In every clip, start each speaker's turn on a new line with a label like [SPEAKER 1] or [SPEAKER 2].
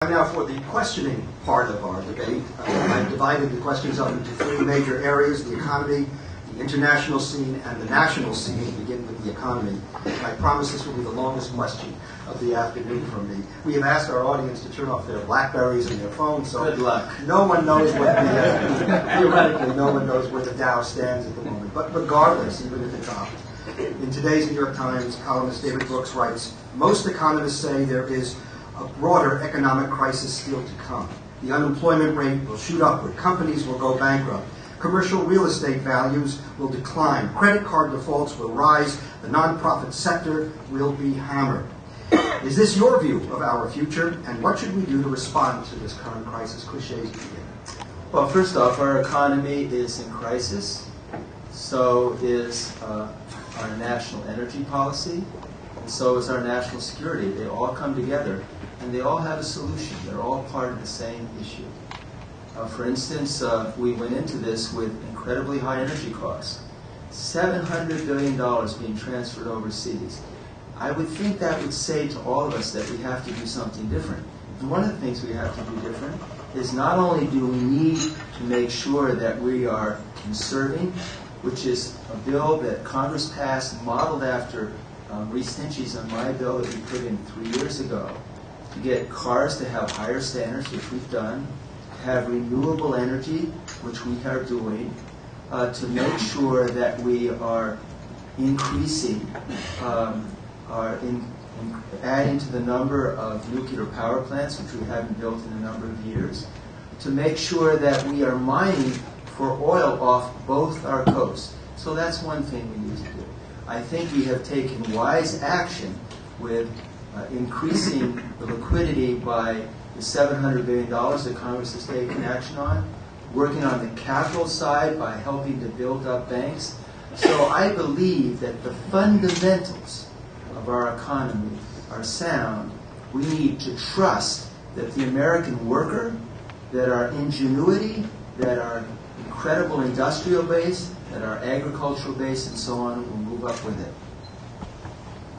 [SPEAKER 1] Now for the questioning part of our debate. I've divided the questions up into three major areas: the economy, the international scene, and the national scene. We begin with the economy. I promise this will be the longest question of the afternoon from me. We have asked our audience to turn off their Blackberries and their phones, so
[SPEAKER 2] good luck.
[SPEAKER 1] No one knows what theoretically, no one knows where the Dow stands at the moment. But regardless, even if it's off, in today's New York Times, columnist David Brooks writes, "Most economists say there is a broader economic crisis still to come. The unemployment rate will shoot upward. Companies will go bankrupt. Commercial real estate values will decline. Credit card defaults will rise. The nonprofit sector will be hammered." Is this your view of our future? And what should we do to respond to this current crisis? Shays, begin.
[SPEAKER 2] Well, first off, our economy is in crisis. So is our national energy policy. And so is our national security. They all come together. And they all have a solution. They're all part of the same issue. For instance, we went into this with incredibly high energy costs. $700 billion being transferred overseas. I would think that would say to all of us that we have to do something different. And one of the things we have to do different is not only do we need to make sure that we are conserving, which is a bill that Congress passed modeled after Reese Hinchy's on my bill that we put in 3 years ago, to get cars to have higher standards, which we've done, to have renewable energy, which we are doing, to make sure that we are increasing, adding to the number of nuclear power plants, which we haven't built in a number of years, to make sure that we are mining for oil off both our coasts. So that's one thing we need to do. I think we have taken wise action with increasing the liquidity by the $700 billion that Congress has taken action on, working on the capital side by helping to build up banks. So I believe that the fundamentals of our economy are sound. We need to trust that the American worker, that our ingenuity, that our incredible industrial base, that our agricultural base, and so on, will move up with it.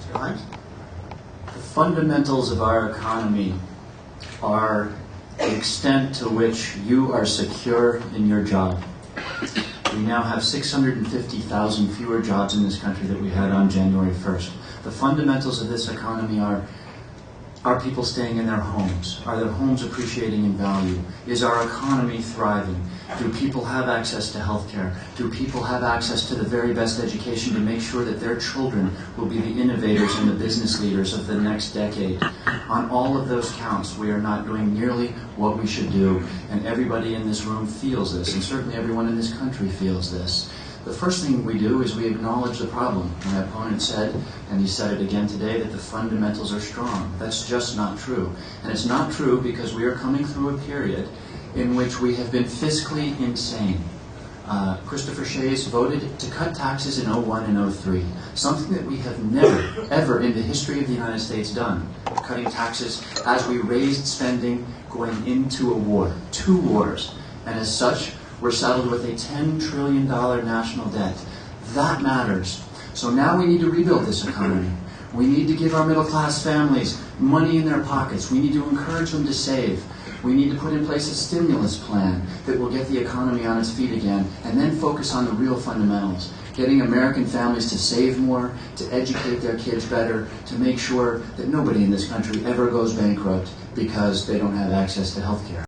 [SPEAKER 1] Mr. Hines?
[SPEAKER 3] The fundamentals of our economy are the extent to which you are secure in your job. We now have 650,000 fewer jobs in this country than we had on January 1st. The fundamentals of this economy are people staying in their homes? Are their homes appreciating in value? Is our economy thriving? Do people have access to health care? Do people have access to the very best education to make sure that their children will be the innovators and the business leaders of the next decade? On all of those counts, we are not doing nearly what we should do, and everybody in this room feels this, and certainly everyone in this country feels this. The first thing we do is we acknowledge the problem. My opponent said, and he said it again today, that the fundamentals are strong. That's just not true. And it's not true because we are coming through a period in which we have been fiscally insane. Christopher Shays voted to cut taxes in 01 and 03, something that we have never, ever in the history of the United States done, cutting taxes as we raised spending going into a war, 2 wars. And as such, we're saddled with a $10 trillion national debt. That matters. So now we need to rebuild this economy. We need to give our middle-class families money in their pockets. We need to encourage them to save. We need to put in place a stimulus plan that will get the economy on its feet again, and then focus on the real fundamentals, getting American families to save more, to educate their kids better, to make sure that nobody in this country ever goes bankrupt because they don't have access to health care.